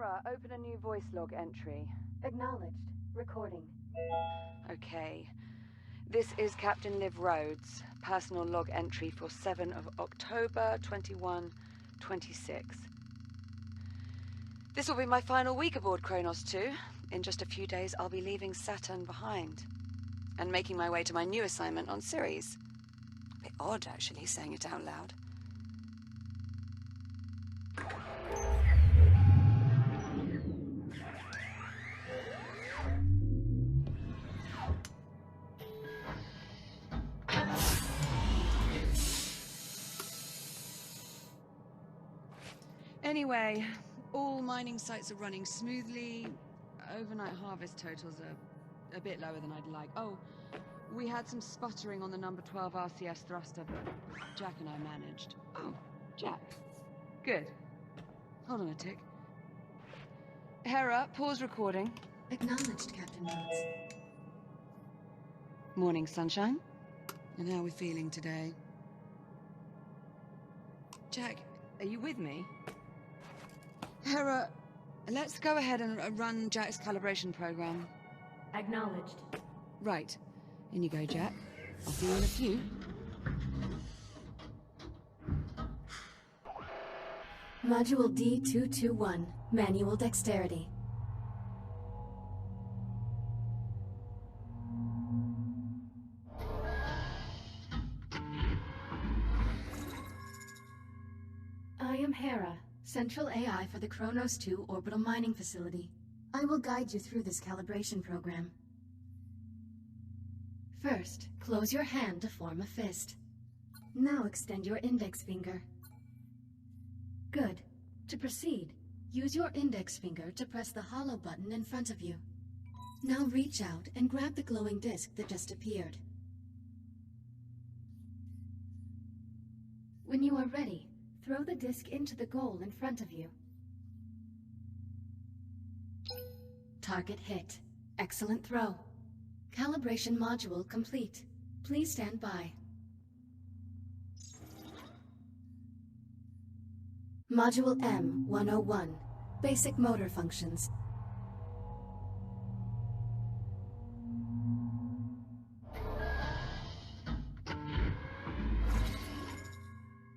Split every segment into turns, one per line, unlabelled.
Hera, open a new voice log entry.
Acknowledged. Recording.
Okay. This is Captain Liv Rhodes, personal log entry for 7 of October 2126. This will be my final week aboard Kronos 2. In just a few days, I'll be leaving Saturn behind and making my way to my new assignment on Ceres. A bit odd, actually, saying it out loud. Anyway, all mining sites are running smoothly. Overnight harvest totals are a bit lower than I'd like. Oh, we had some sputtering on the number 12 RCS thruster, but Jack and I managed. Oh, Jack. Good. Hold on a tick. Hera, pause recording.
Acknowledged, Captain Rhodes.
Morning, sunshine. And how are we feeling today? Jack, are you with me? Hera, let's go ahead and run Jack's calibration program.
Acknowledged.
Right. In you go, Jack. I'll see you in a few.
Module D221. Manual dexterity. I am Hera, Central AI for the Kronos 2 Orbital Mining Facility. I will guide you through this calibration program. First, close your hand to form a fist. Now extend your index finger. Good. To proceed, use your index finger to press the hollow button in front of you. Now reach out and grab the glowing disc that just appeared. When you are ready, throw the disc into the goal in front of you. Target hit. Excellent throw. Calibration module complete. Please stand by. Module M101. Basic motor functions.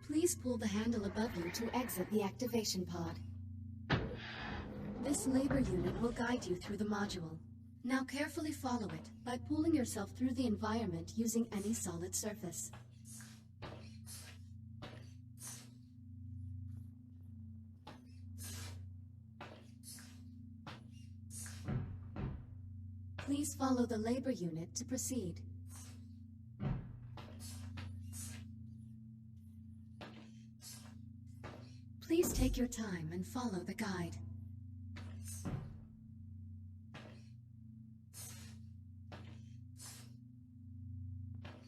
Please pull the handle above you to exit the activation pod. This labor unit will guide you through the module. Now carefully follow it by pulling yourself through the environment using any solid surface. Please follow the labor unit to proceed. Please take your time and follow the guide.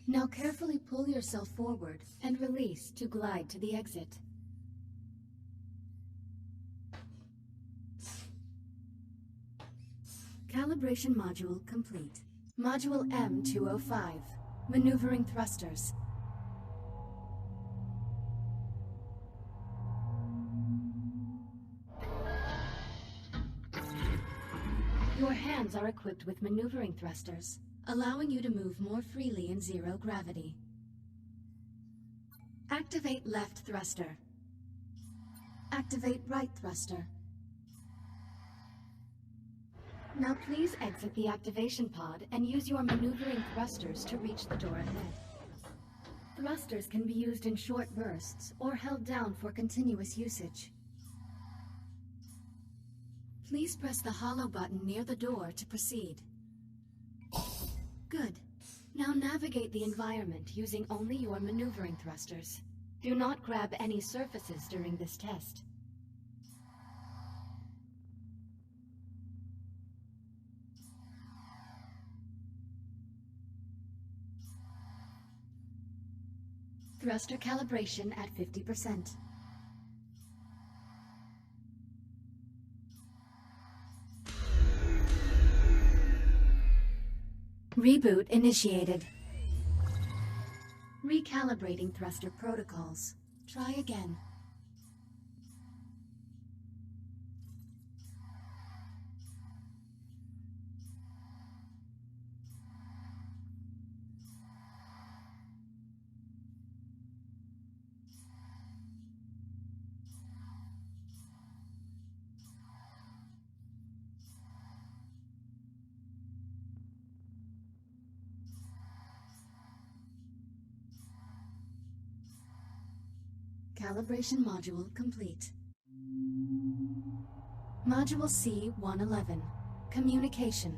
Now carefully pull yourself forward and release to glide to the exit. Calibration module complete. Module M205. Maneuvering thrusters. Your hands are equipped with maneuvering thrusters, allowing you to move more freely in zero gravity. Activate left thruster. Activate right thruster. Now please exit the activation pod and use your maneuvering thrusters to reach the door ahead. Thrusters can be used in short bursts or held down for continuous usage. Please press the hollow button near the door to proceed. Good. Now navigate the environment using only your maneuvering thrusters. Do not grab any surfaces during this test. Thruster calibration at 50%. Reboot initiated. Recalibrating thruster protocols. Try again. Calibration module complete. Module C-111. Communication.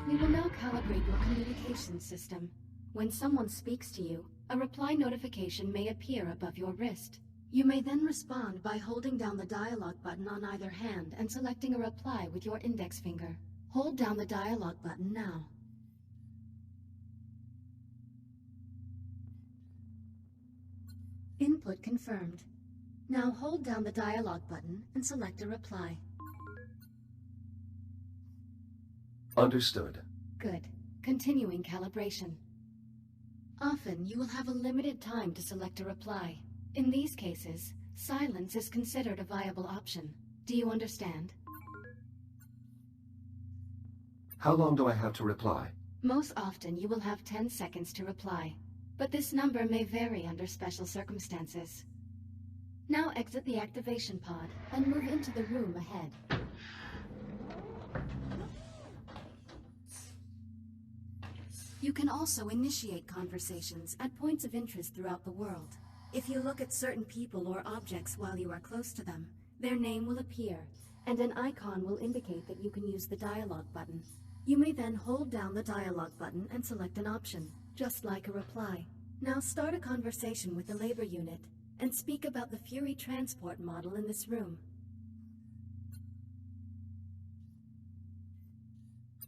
We will now calibrate your communication system. When someone speaks to you, a reply notification may appear above your wrist. You may then respond by holding down the dialogue button on either hand and selecting a reply with your index finger. Hold down the dialogue button now. Input confirmed. Now hold down the dialogue button and select a reply.
Understood.
Good. Continuing calibration. Often, you will have a limited time to select a reply. In these cases, silence is considered a viable option. Do you understand?
How long do I have to reply?
Most often, you will have 10 seconds to reply, but this number may vary under special circumstances. Now exit the activation pod and move into the room ahead. You can also initiate conversations at points of interest throughout the world. If you look at certain people or objects while you are close to them, their name will appear, and an icon will indicate that you can use the dialogue button. You may then hold down the dialogue button and select an option, just like a reply. Now start a conversation with the labor unit, and speak about the Fury transport model in this room.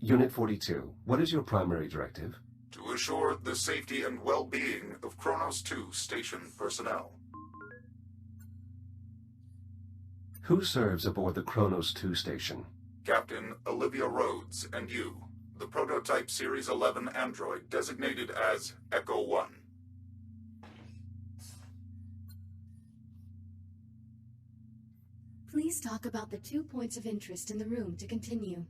Unit 42, what is your primary directive?
To assure the safety and well-being of Kronos 2 station personnel.
Who serves aboard the Kronos 2 station?
Captain Olivia Rhodes and you, the prototype Series 11 android designated as Echo 1.
Please talk about the 2 points of interest in the room to continue.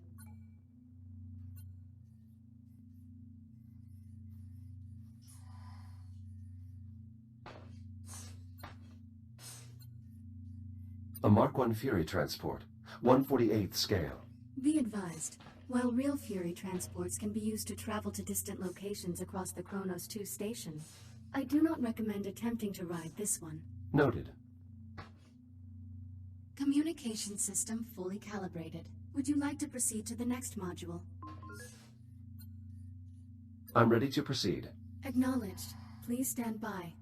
A Mark 1 Fury transport, 1/48th scale.
Be advised, while real Fury transports can be used to travel to distant locations across the Kronos 2 station, I do not recommend attempting to ride this one.
Noted.
Communication system fully calibrated. Would you like to proceed to the next module?
I'm ready to proceed.
Acknowledged. Please stand by.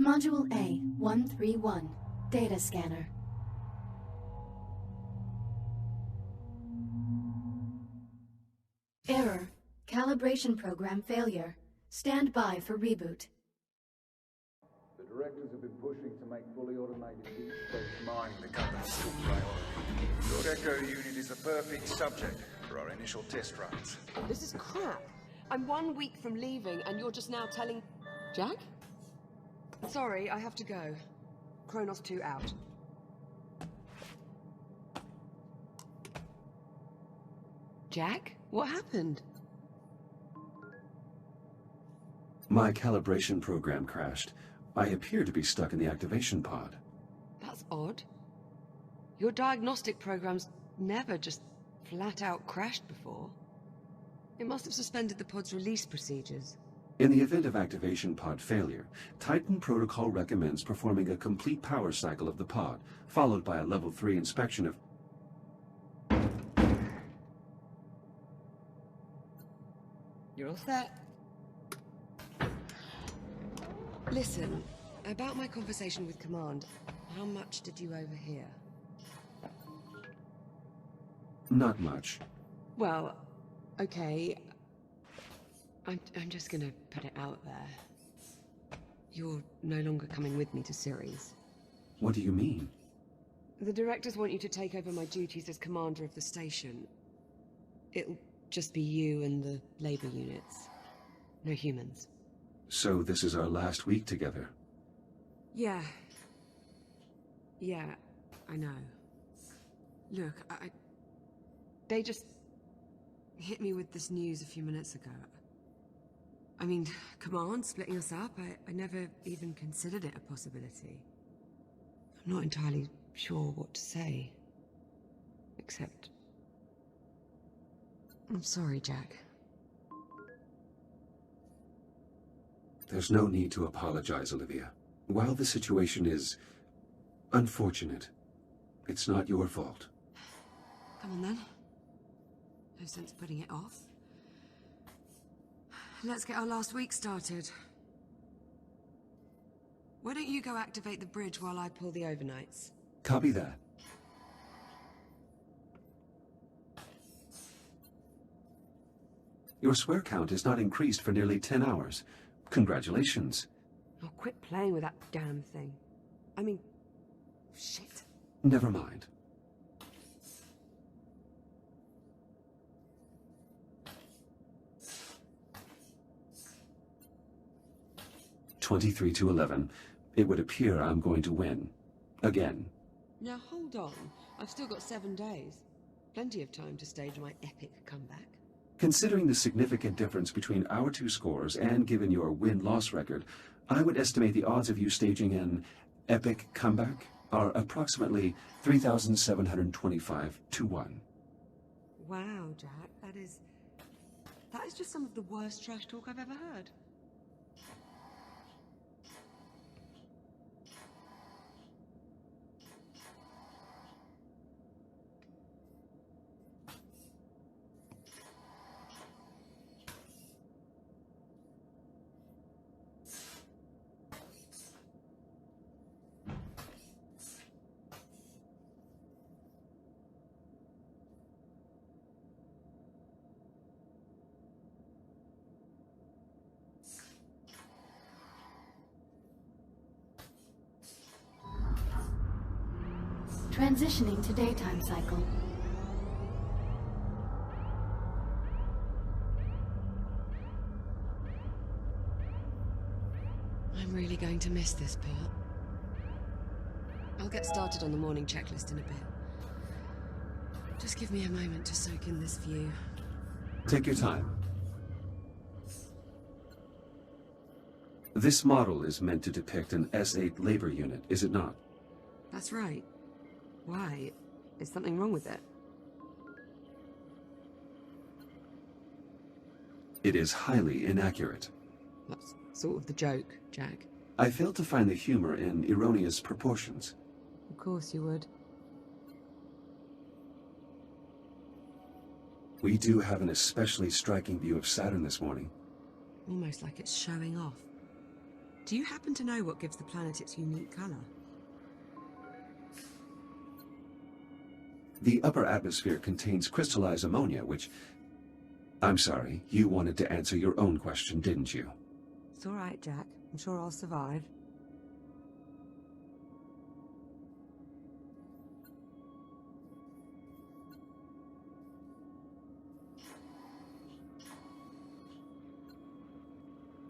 Module A-131. Data Scanner. Error. Calibration program failure. Stand by for reboot.
The directors have been pushing to make fully automated deep space mining the company's top priority. Your Echo unit is the perfect subject for our initial test runs.
This is crap. I'm 1 week from leaving, and you're just now telling... Jack?
Sorry, I have to go. Kronos 2 out.
Jack? What happened?
My calibration program crashed. I appear to be stuck in the activation pod.
That's odd. Your diagnostic programs never just flat out crashed before. It must have suspended the pod's release procedures.
In the event of activation pod failure, Titan Protocol recommends performing a complete power cycle of the pod, followed by a level 3 inspection of...
You're all set. Listen, about my conversation with Command, how much did you overhear?
Not much.
Well, okay. I'm just gonna put it out there. You're no longer coming with me to Ceres.
What do you mean?
The directors want you to take over my duties as commander of the station. It'll just be you and the labor units. No humans.
So this is our last week together.
Yeah. Yeah, I know. Look, they just hit me with this news a few minutes ago. I mean, Command splitting us up, I never even considered it a possibility. I'm not entirely sure what to say. Except... I'm sorry, Jack.
There's no need to apologize, Olivia. While the situation is unfortunate, it's not your fault.
Come on then. No sense putting it off. Let's get our last week started. Why don't you go activate the bridge while I pull the overnights?
Copy that. Your swear count is not increased for nearly 10 hours. Congratulations.
Oh, quit playing with that damn thing. I mean... shit.
Never mind. "23 to 11. It would appear I'm going to win. Again.
Now hold on. I've still got 7 days. Plenty of time to stage my epic comeback.
Considering the significant difference between our two scores and given your win-loss record, I would estimate the odds of you staging an epic comeback are approximately 3,725 to 1.
Wow, Jack, that is just some of the worst trash talk I've ever heard.
Transitioning to daytime cycle.
I'm really going to miss this part. I'll get started on the morning checklist in a bit. Just give me a moment to soak in this view.
Take your time. This model is meant to depict an S8 labor unit, is it not?
That's right. Why? Is something wrong with it?
It is highly inaccurate.
That's sort of the joke, Jack.
I failed to find the humor in erroneous proportions.
Of course you would.
We do have an especially striking view of Saturn this morning.
Almost like it's showing off. Do you happen to know what gives the planet its unique color?
The upper atmosphere contains crystallized ammonia, which... I'm sorry, you wanted to answer your own question, didn't you?
It's all right, Jack. I'm sure I'll survive.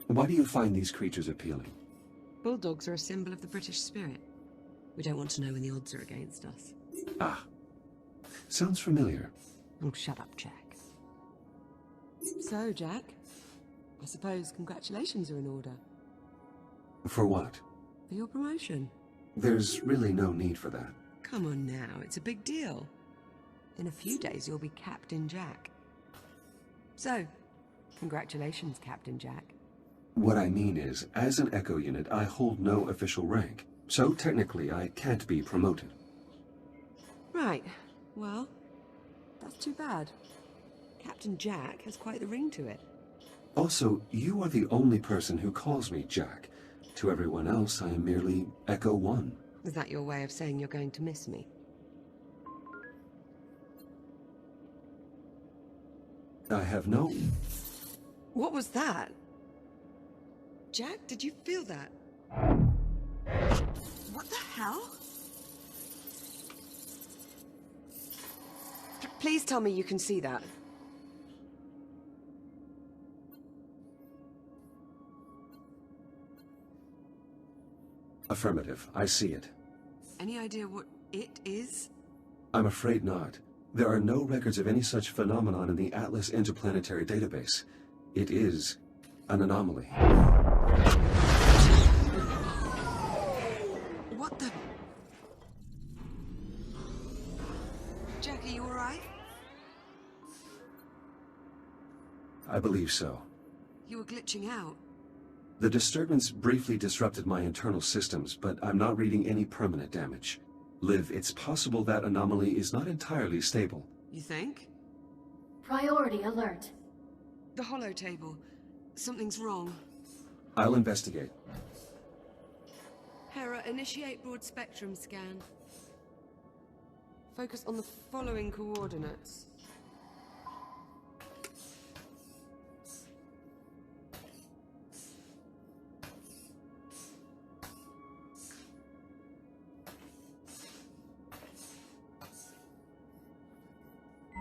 Why do you find these creatures appealing?
Bulldogs are a symbol of the British spirit. We don't want to know when the odds are against us.
Ah. Sounds familiar.
Oh, shut up, Jack. So, Jack, I suppose congratulations are in order.
For what?
For your promotion.
There's really no need for that.
Come on now, it's a big deal. In a few days, you'll be Captain Jack. So, congratulations, Captain Jack.
What I mean is, as an Echo unit, I hold no official rank. So technically, I can't be promoted.
Right. Well, that's too bad. Captain Jack has quite the ring to it.
Also, you are the only person who calls me Jack. To everyone else, I am merely Echo 1.
Is that your way of saying you're going to miss me?
I have no...
What was that? Jack, did you feel that? What the hell? Please tell me you can see that.
Affirmative. I see it.
Any idea what it is?
I'm afraid not. There are no records of any such phenomenon in the Atlas Interplanetary Database. It is an anomaly.
What the... Jack, are you alright?
I believe so.
You were glitching out.
The disturbance briefly disrupted my internal systems, but I'm not reading any permanent damage. Liv, it's possible that anomaly is not entirely stable.
You think?
Priority alert.
The holo table. Something's wrong.
I'll investigate.
Hera, initiate broad spectrum scan. Focus on the following coordinates.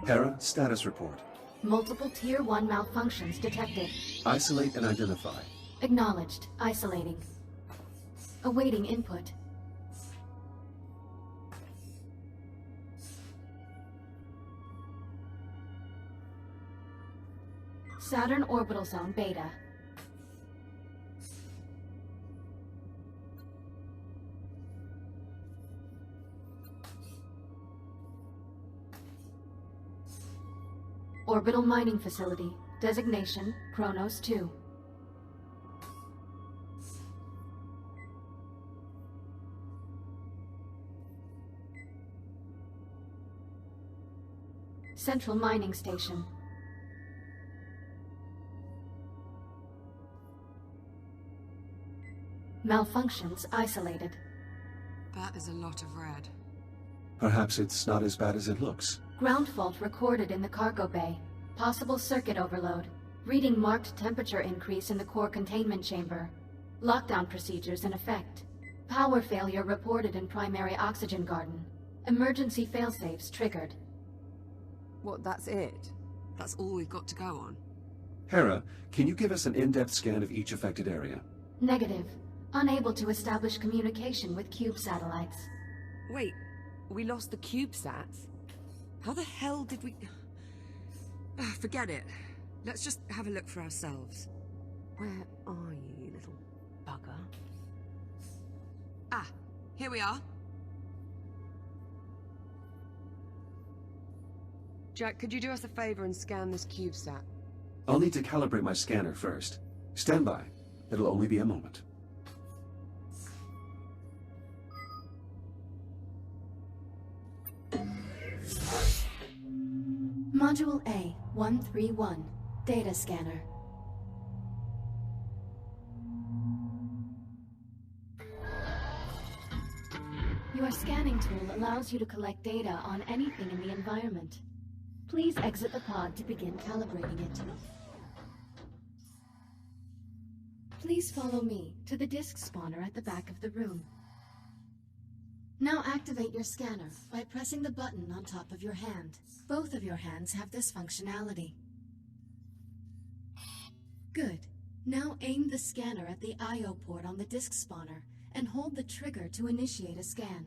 Hera, status report.
Multiple Tier 1 malfunctions detected.
Isolate and identify.
Acknowledged. Isolating. Awaiting input. Saturn Orbital Zone Beta. Orbital Mining Facility. Designation, Kronos 2. Central Mining Station. Malfunctions isolated.
That is a lot of red.
Perhaps it's not as bad as it looks.
Ground fault recorded in the cargo bay. Possible circuit overload. Reading marked temperature increase in the core containment chamber. Lockdown procedures in effect. Power failure reported in primary oxygen garden. Emergency failsafes triggered.
What, that's it? That's all we've got to go on?
Hera, can you give us an in-depth scan of each affected area?
Negative. Unable to establish communication with cube satellites.
Wait, we lost the CubeSats? How the hell did we... forget it. Let's just have a look for ourselves. Where are you, you little bugger? Ah, here we are. Jack, could you do us a favor and scan this CubeSat?
I'll need to calibrate my scanner first. Stand by. It'll only be a moment.
Module A-131. Data scanner. Your scanning tool allows you to collect data on anything in the environment. Please exit the pod to begin calibrating it. Please follow me to the disk spawner at the back of the room. Now activate your scanner by pressing the button on top of your hand. Both of your hands have this functionality. Good. Now aim the scanner at the I/O port on the disk spawner and hold the trigger to initiate a scan.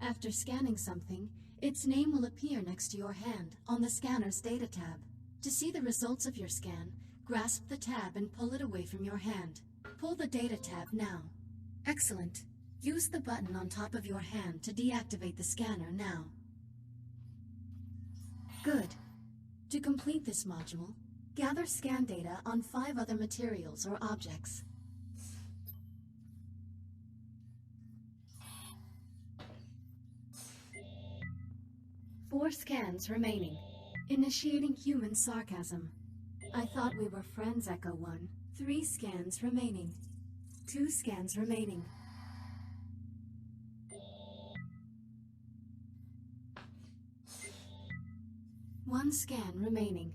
After scanning something, its name will appear next to your hand on the scanner's data tab. To see the results of your scan, grasp the tab and pull it away from your hand. Pull the data tab now. Excellent. Use the button on top of your hand to deactivate the scanner now. Good. To complete this module, gather scan data on 5 other materials or objects. Four scans remaining. Initiating human sarcasm. I thought we were friends, Echo 1. 3 scans remaining. 2 scans remaining. One scan remaining.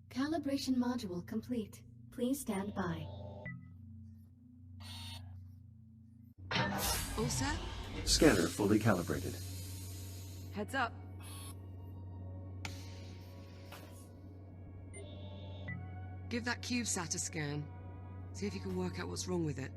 Calibration module complete. Please stand by.
All set?
Scanner fully calibrated.
Heads up. Give that CubeSat a scan. See if you can work out what's wrong with it.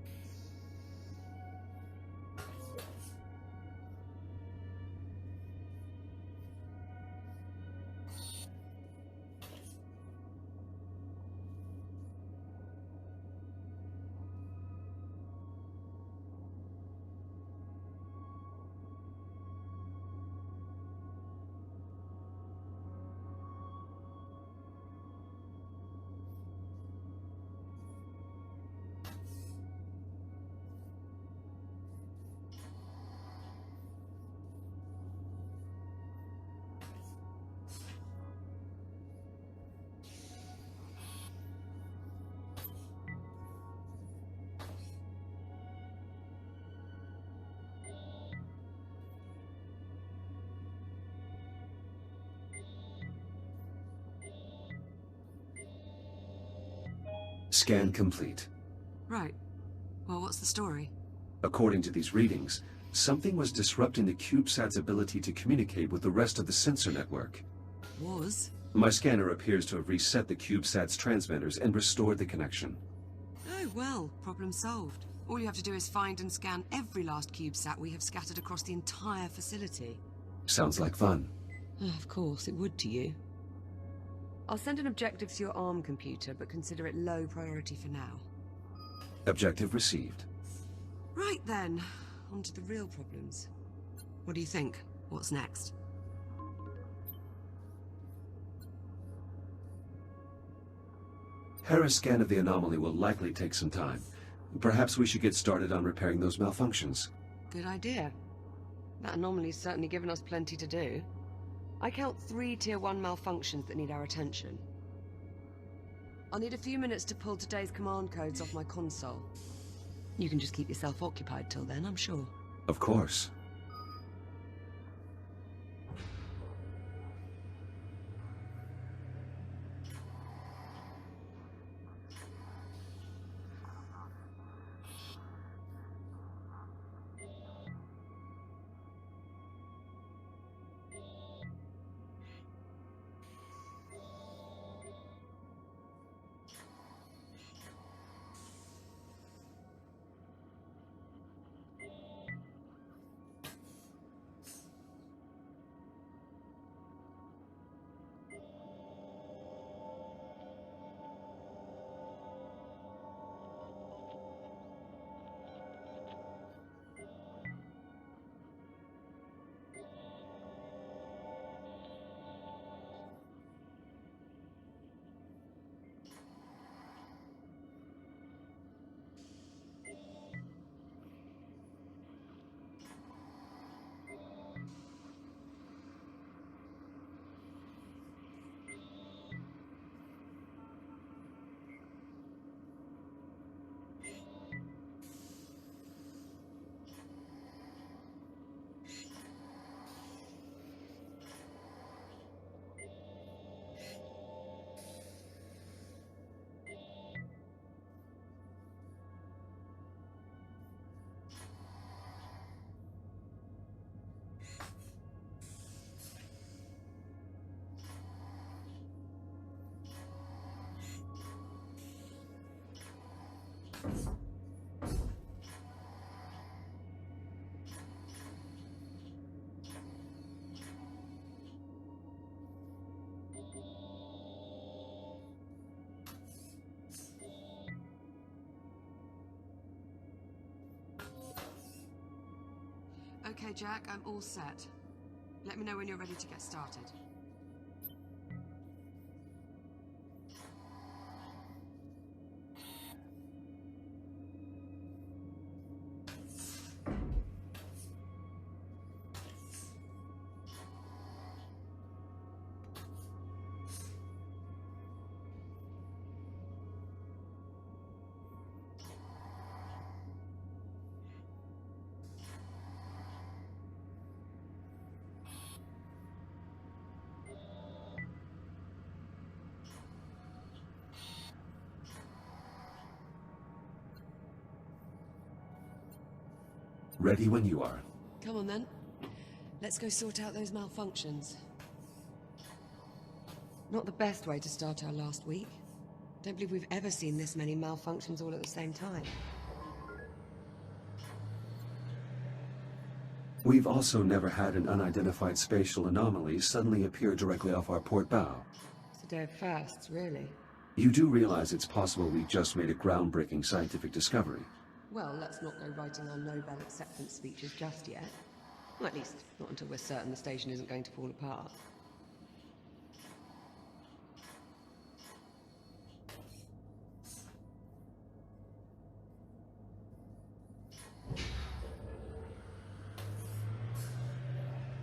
Scan complete.
Right. Well, what's the story?
According to these readings, something was disrupting the CubeSat's ability to communicate with the rest of the sensor network.
Was?
My scanner appears to have reset the CubeSat's transmitters and restored the connection.
Oh, well, problem solved. All you have to do is find and scan every last CubeSat we have scattered across the entire facility.
Sounds like fun.
Of course, it would to you. I'll send an objective to your ARM computer, but consider it low priority for now.
Objective received.
Right then, on to the real problems. What do you think? What's next?
Harris' scan of the anomaly will likely take some time. Perhaps we should get started on repairing those malfunctions.
Good idea. That anomaly's certainly given us plenty to do. I count 3 Tier 1 malfunctions that need our attention. I'll need a few minutes to pull today's command codes off my console. You can just keep yourself occupied till then, I'm sure.
Of course.
Okay, Jack, I'm all set. Let me know when you're ready to get started.
Ready when you are.
Come on then. Let's go sort out those malfunctions. Not the best way to start our last week. Don't believe we've ever seen this many malfunctions all at the same time.
We've also never had an unidentified spatial anomaly suddenly appear directly off our port bow.
It's a day of firsts, really.
You do realize it's possible we just made a groundbreaking scientific discovery.
Well, let's not go writing our Nobel acceptance speeches just yet. Well, at least, not until we're certain the station isn't going to fall apart.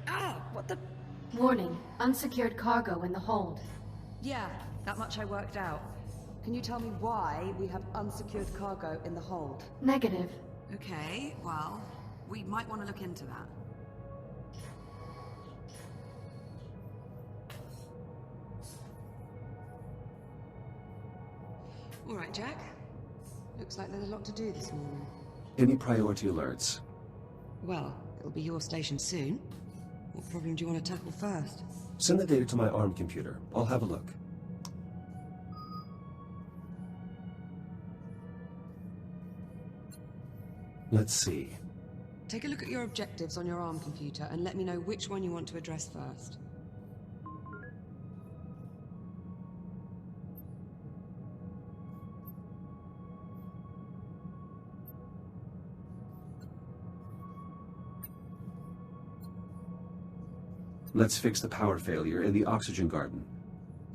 Ah! What the...
Warning, unsecured cargo in the hold.
Yeah, that much I worked out. Can you tell me why we have unsecured cargo in the hold?
Negative.
Okay, well, we might want to look into that. All right, Jack. Looks like there's a lot to do this morning.
Any priority alerts?
Well, it'll be your station soon. What problem do you want to tackle first?
Send the data to my ARM computer. I'll have a look. Let's see.
Take a look at your objectives on your ARM computer and let me know which one you want to address first.
Let's fix the power failure in the oxygen garden.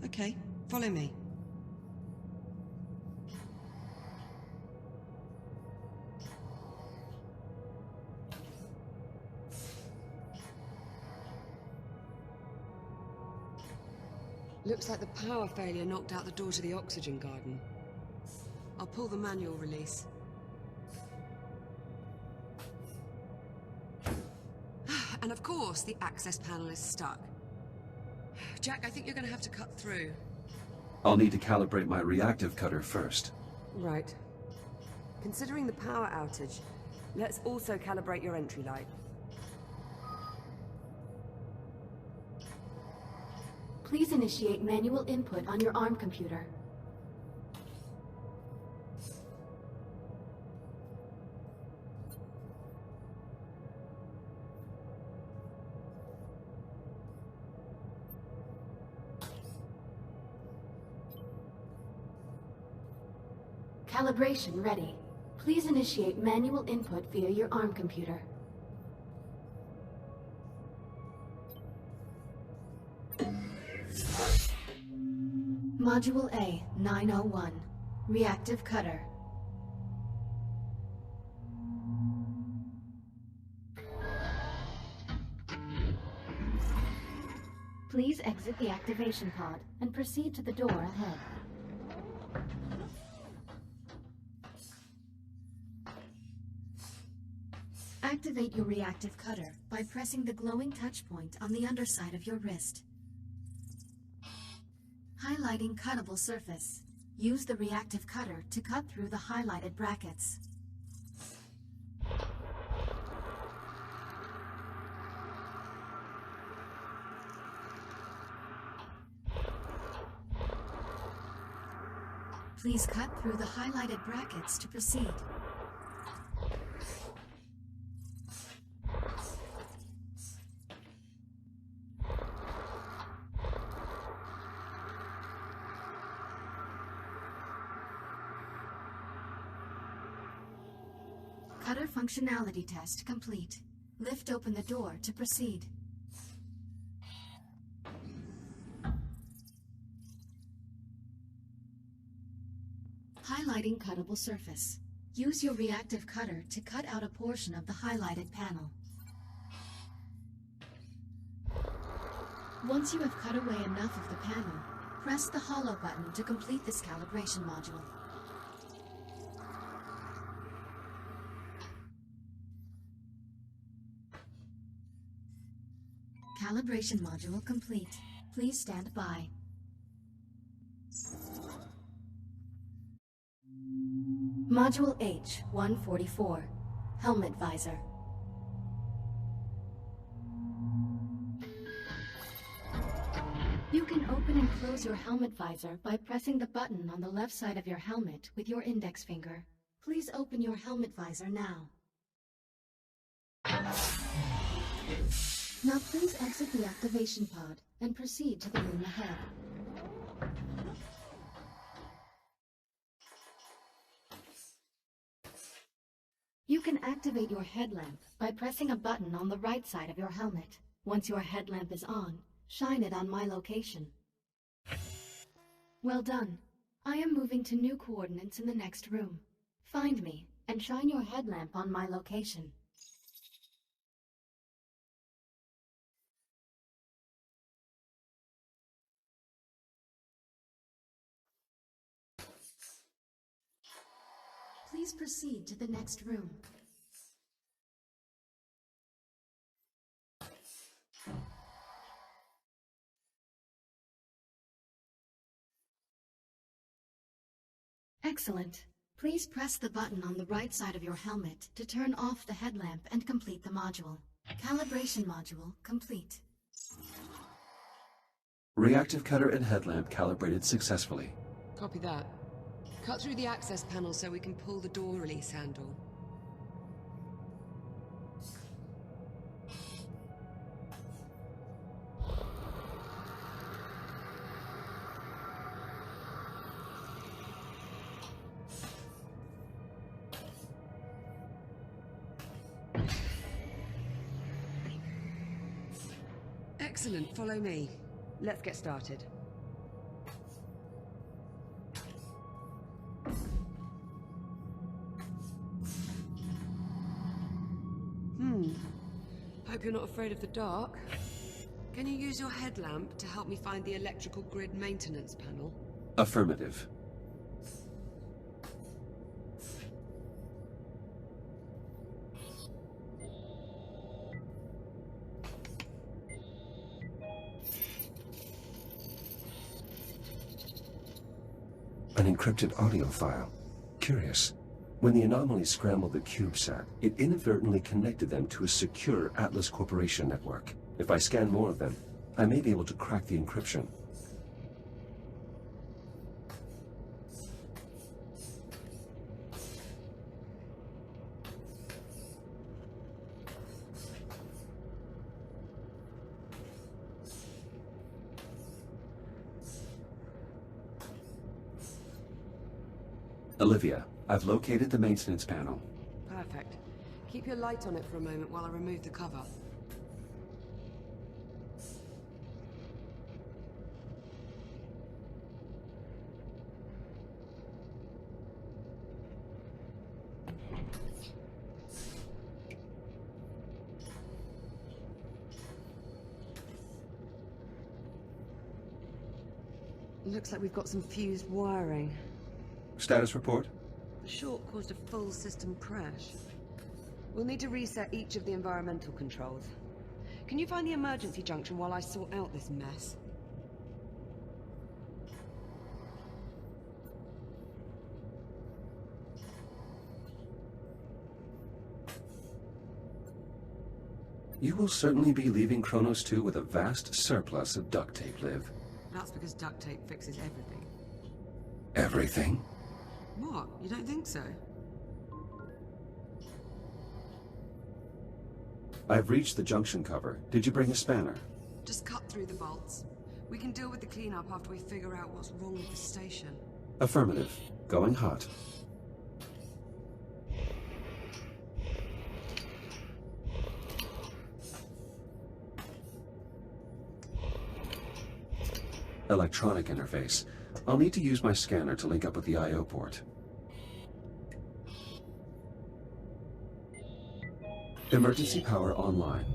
Okay, follow me. Looks like the power failure knocked out the door to the oxygen garden. I'll pull the manual release. And of course, the access panel is stuck. Jack, I think you're going to have to cut through.
I'll need to calibrate my reactive cutter first.
Right. Considering the power outage, let's also calibrate your entry light.
Please initiate manual input on your ARM computer. Calibration ready. Please initiate manual input via your ARM computer. Module A, 901. Reactive cutter. Please exit the activation pod and proceed to the door ahead. Activate your reactive cutter by pressing the glowing touch point on the underside of your wrist. Highlighting cuttable surface. Use the reactive cutter to cut through the highlighted brackets. Please cut through the highlighted brackets to proceed. Cutter functionality test complete. Lift open the door to proceed. Highlighting cuttable surface. Use your reactive cutter to cut out a portion of the highlighted panel. Once you have cut away enough of the panel, press the hollow button to complete this calibration module. Calibration module complete. Please stand by. Module H, 144. Helmet visor. You can open and close your helmet visor by pressing the button on the left side of your helmet with your index finger. Please open your helmet visor now. Now please exit the activation pod and proceed to the room ahead. You can activate your headlamp by pressing a button on the right side of your helmet. Once your headlamp is on, shine it on my location. Well done. I am moving to new coordinates in the next room. Find me and shine your headlamp on my location. Please proceed to the next room. Excellent. Please press the button on the right side of your helmet to turn off the headlamp and complete the module. Calibration module complete.
Reactive cutter and headlamp calibrated successfully.
Copy that. Cut through the access panel so we can pull the door release handle. Excellent, follow me.
Let's get started.
Hope you're not afraid of the dark. Can you use your headlamp to help me find the electrical grid maintenance panel?
Affirmative. An encrypted audio file. Curious. When the anomaly scrambled the CubeSat, it inadvertently connected them to a secure Atlas Corporation network. If I scan more of them, I may be able to crack the encryption. Olivia, I've located the maintenance panel.
Perfect. Keep your light on it for a moment while I remove the cover. Looks like we've got some fused wiring.
Status report?
The short caused a full system crash. We'll need to reset each of the environmental controls. Can you find the emergency junction while I sort out this mess?
You will certainly be leaving Kronos 2 with a vast surplus of duct tape, Liv.
That's because duct tape fixes everything.
Everything?
What? You don't think so?
I've reached the junction cover. Did you bring a spanner?
Just cut through the bolts. We can deal with the cleanup after we figure out what's wrong with the station.
Affirmative. Going hot. Electronic interface. I'll need to use my scanner to link up with the I/O port. Emergency power online.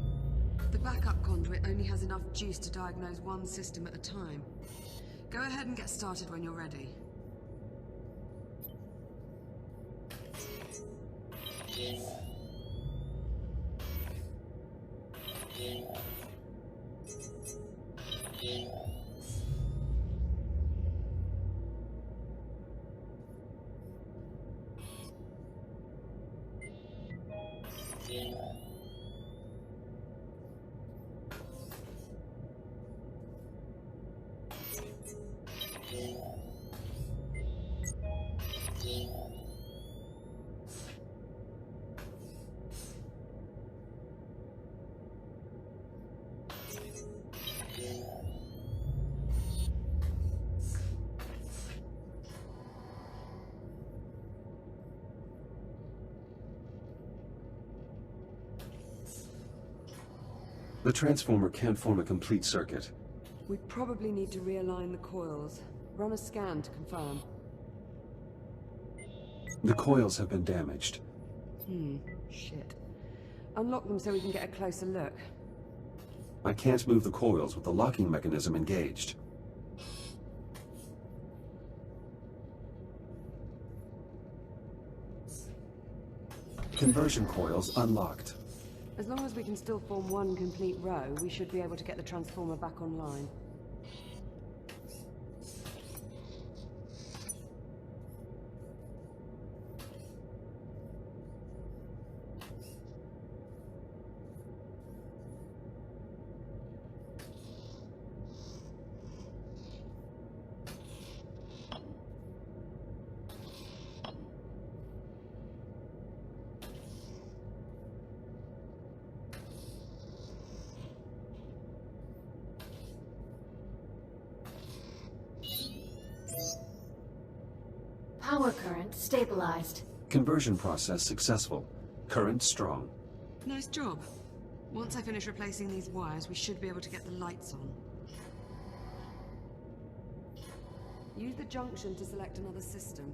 The backup conduit only has enough juice to diagnose one system at a time. Go ahead and get started when you're ready.
The transformer can't form a complete circuit.
We probably need to realign the coils. Run a scan to confirm.
The coils have been damaged.
Shit. Unlock them so we can get a closer look.
I can't move the coils with the locking mechanism engaged. Conversion coils unlocked.
As long as we can still form one complete row, we should be able to get the transformer back online.
Power current stabilized.
Conversion process successful. Current strong.
Nice job. Once I finish replacing these wires, we should be able to get the lights on. Use the junction to select another system.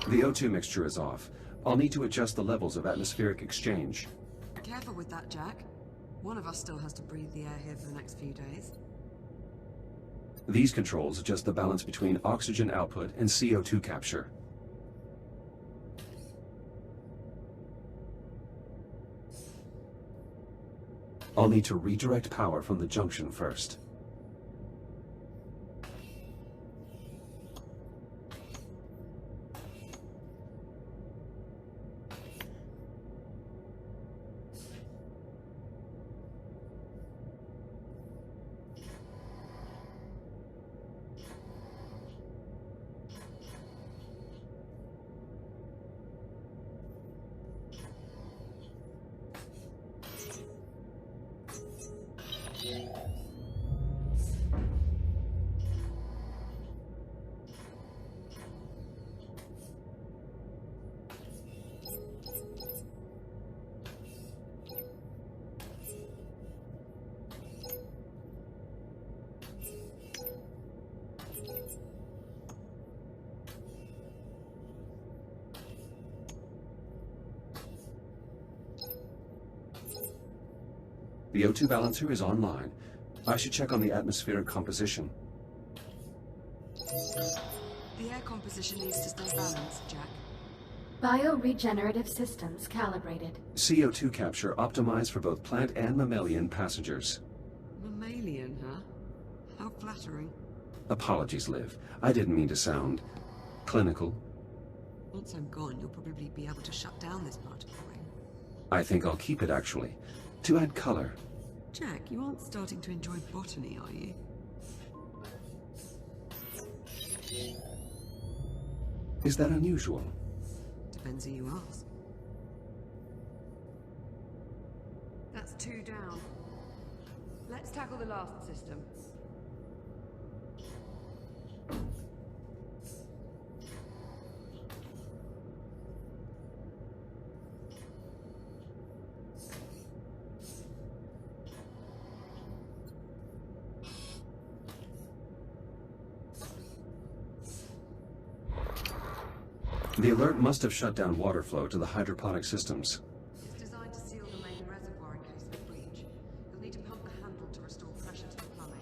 The O2 mixture is off. I'll need to adjust the levels of atmospheric exchange.
Careful with that, Jack. One of us still has to breathe the air here for the next few days.
These controls adjust the balance between oxygen output and CO2 capture. I'll need to redirect power from the junction first. The O2 balancer is online. I should check on the atmospheric composition.
The air composition needs to stay balanced, Jack.
Bioregenerative systems calibrated.
CO2 capture optimized for both plant and mammalian passengers.
Mammalian, huh? How flattering.
Apologies, Liv. I didn't mean to sound clinical.
Once I'm gone, you'll probably be able to shut down this part of the ring.
I think I'll keep it, actually, to add color.
Jack, you aren't starting to enjoy botany, are you?
Is that unusual?
Depends who you ask. That's 2 down.
Let's tackle the last system.
The alert must have shut down water flow to the hydroponic systems.
It's designed to seal the main reservoir in case of a breach. You'll need to pump the handle to restore pressure to the plumbing.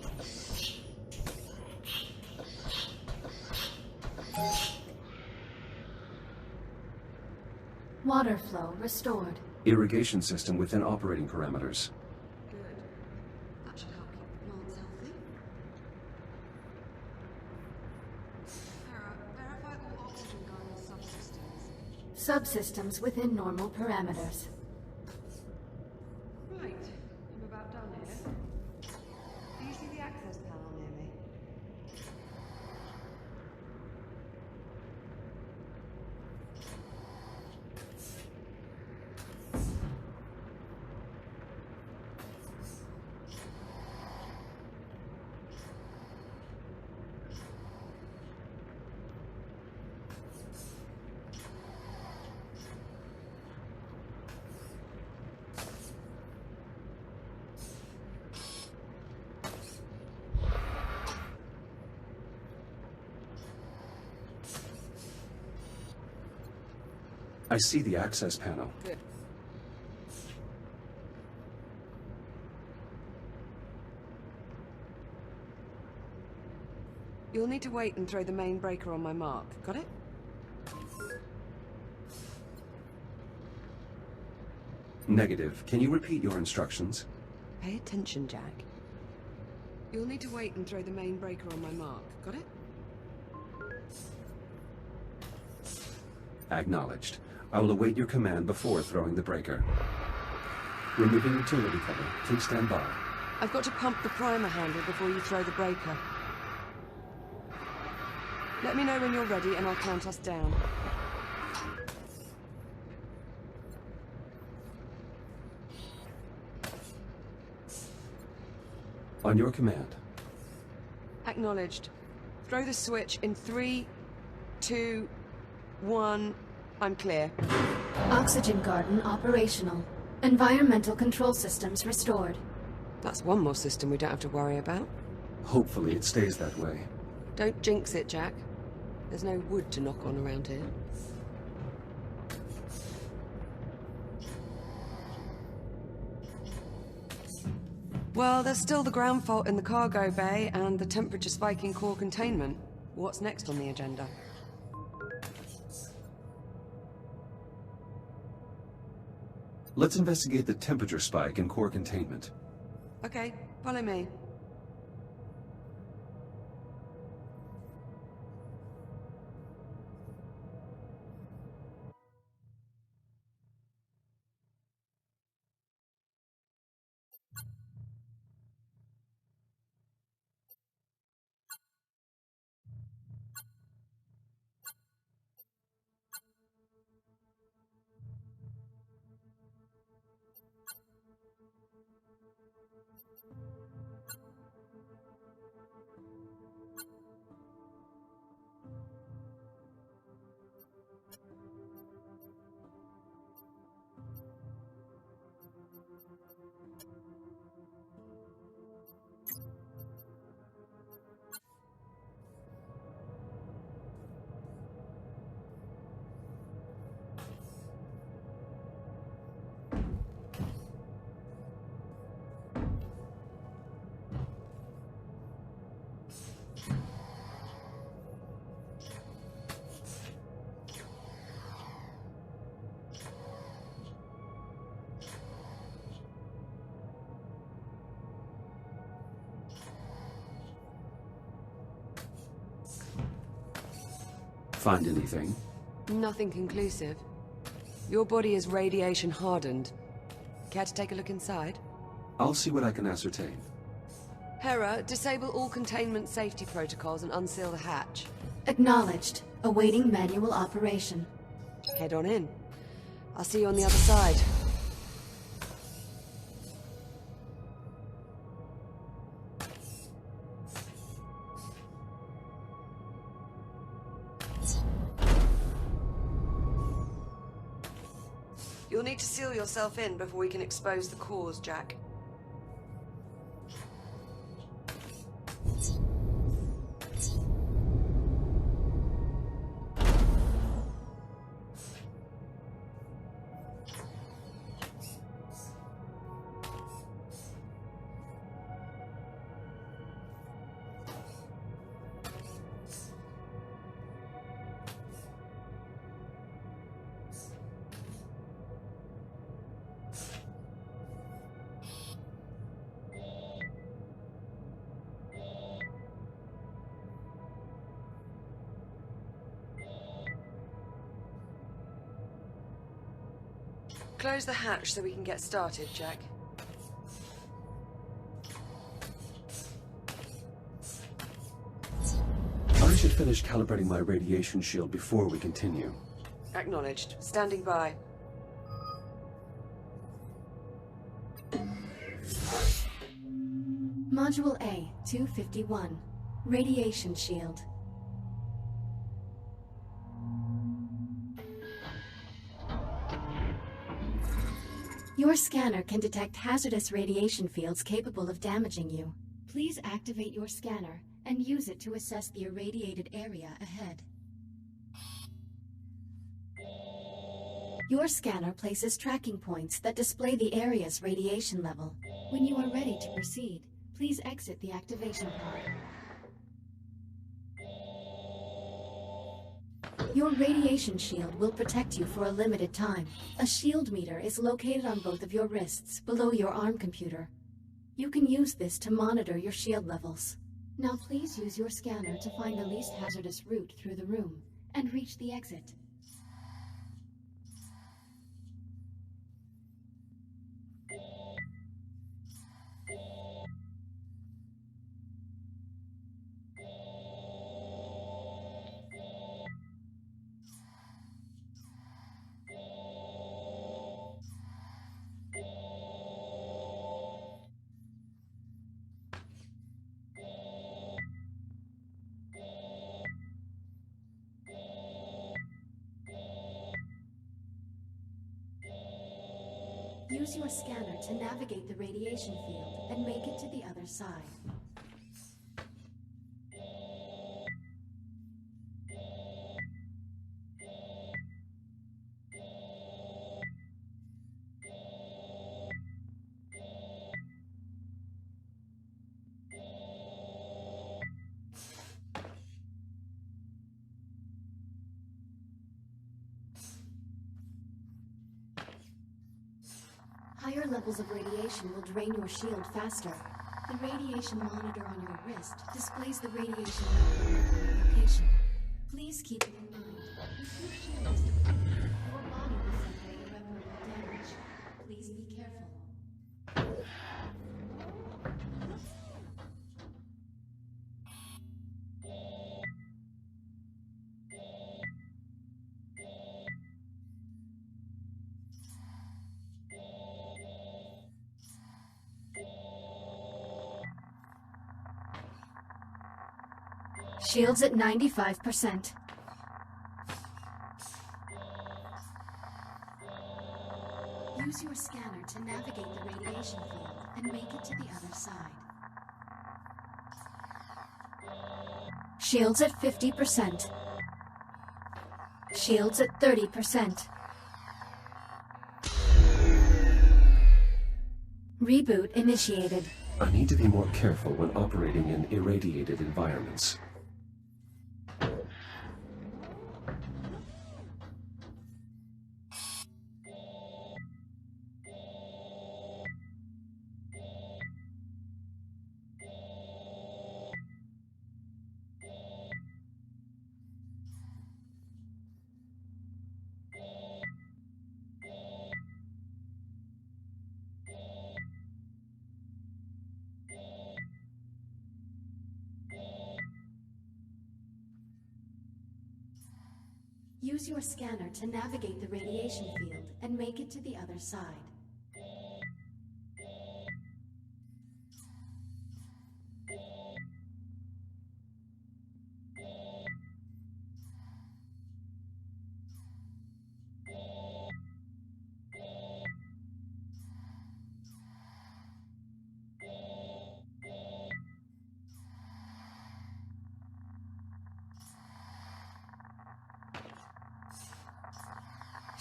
Water flow restored.
Irrigation system within operating parameters.
Good. That should help keep the plants healthy. Sarah, verify all oxygen guidance subsystems.
Subsystems within normal parameters.
Right, I'm about done here. Do you see the access panel near me?
I see the access panel.
Good.
You'll need to wait and throw the main breaker on my mark. Got it?
Negative. Can you repeat your instructions?
Pay attention, Jack. You'll need to wait and throw the main breaker on my mark. Got it?
Acknowledged. I will await your command before throwing the breaker. Removing utility cover. Please stand by.
I've got to pump the primer handle before you throw the breaker. Let me know when you're ready and I'll count us down.
On your command.
Acknowledged. Throw the switch in 3, 2, 1. I'm clear.
Oxygen garden operational. Environmental control systems restored.
That's one more system we don't have to worry about.
Hopefully it stays that way.
Don't jinx it, Jack. There's no wood to knock on around here. Well, there's still the ground fault in the cargo bay and the temperature spike in core containment. What's next on the agenda?
Let's investigate the temperature spike in core containment.
Okay, follow me.
Find anything?
Nothing conclusive. Your body is radiation hardened. Care to take a look inside?
I'll see what I can ascertain.
Hera, disable all containment safety protocols and unseal the hatch.
Acknowledged. Awaiting manual operation.
Head on in. I'll see you on the other side. You'll need to seal yourself in before we can expose the cause, Jack. Close the hatch so we can get started, Jack.
I should finish calibrating my radiation shield before we continue.
Acknowledged. Standing by.
Module A, 251. Radiation shield. Your scanner can detect hazardous radiation fields capable of damaging you. Please activate your scanner and use it to assess the irradiated area ahead. Your scanner places tracking points that display the area's radiation level. When you are ready to proceed, please exit the activation pod. Your radiation shield will protect you for a limited time. A shield meter is located on both of your wrists, below your arm computer. You can use this to monitor your shield levels. Now please use your scanner to find the least hazardous route through the room, and reach the exit. Use your scanner to navigate the radiation field and make it to the other side. Higher levels of radiation will drain your shield faster. The radiation monitor on your wrist displays the radiation level in your location. Please keep it in mind. If your shield is depleted, your body will suffer irreparable damage. Please be careful. Shields at 95%. Use your scanner to navigate the radiation field and make it to the other side. Shields at 50%. Shields at 30%. Reboot initiated.
I need to be more careful when operating in irradiated environments.
Use your scanner to navigate the radiation field and make it to the other side.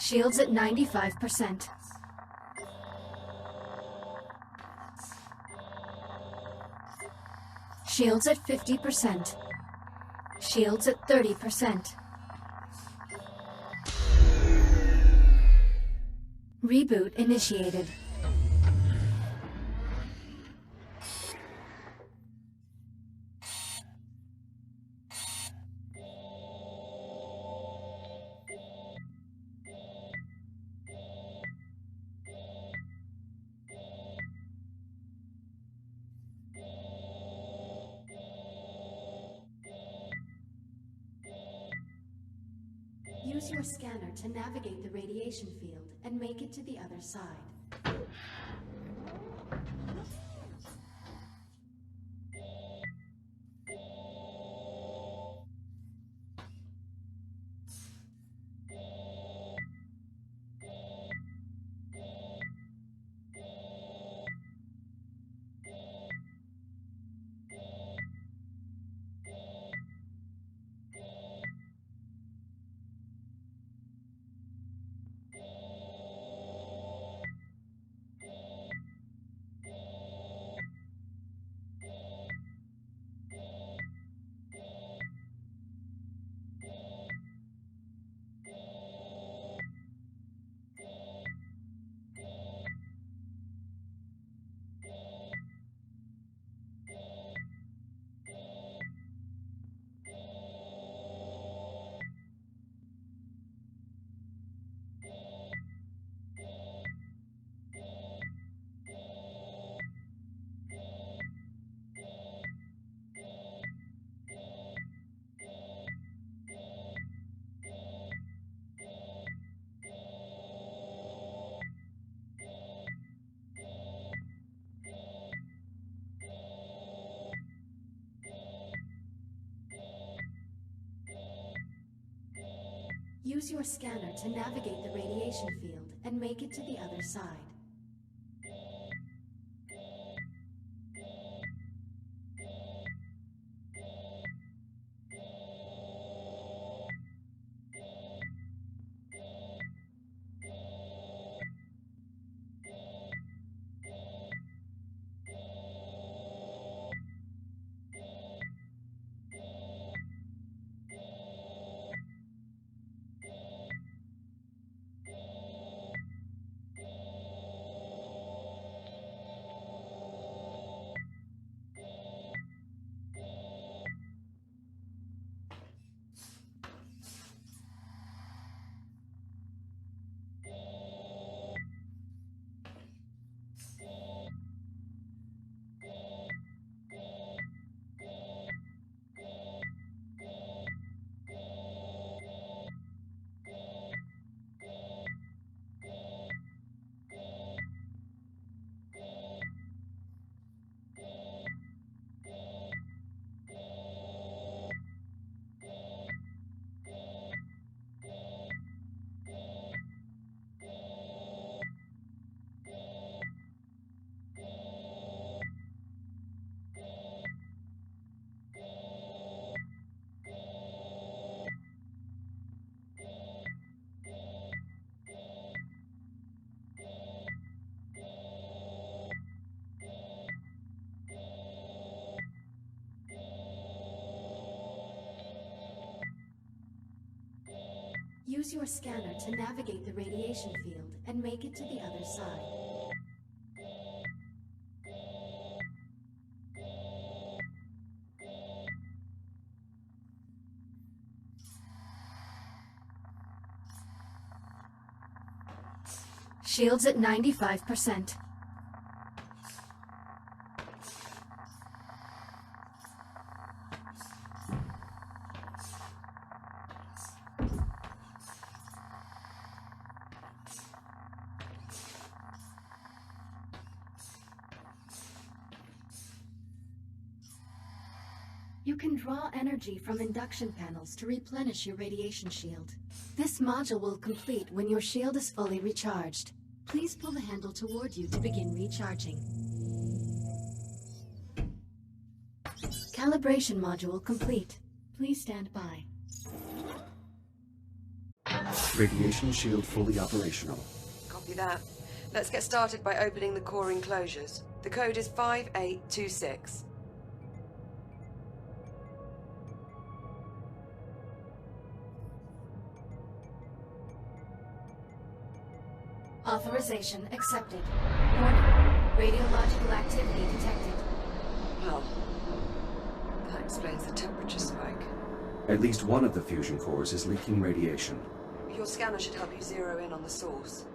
Shields at 95%. Shields at 50%. Shields at 30%. Reboot initiated. Use your scanner to navigate the radiation field and make it to the other side. Use your scanner to navigate the radiation field and make it to the other side. Use your scanner to navigate the radiation field and make it to the other side. Shields at 95%. You can draw energy from induction panels to replenish your radiation shield. This module will complete when your shield is fully recharged. Please pull the handle toward you to begin recharging. Calibration module complete. Please stand by.
Radiation shield fully operational.
Copy that. Let's get started by opening the core enclosures. The code is 5826.
Authorization accepted. Warning. Radiological activity detected.
Well, that explains the temperature spike.
At least one of the fusion cores is leaking radiation.
Your scanner should help you zero in on the source.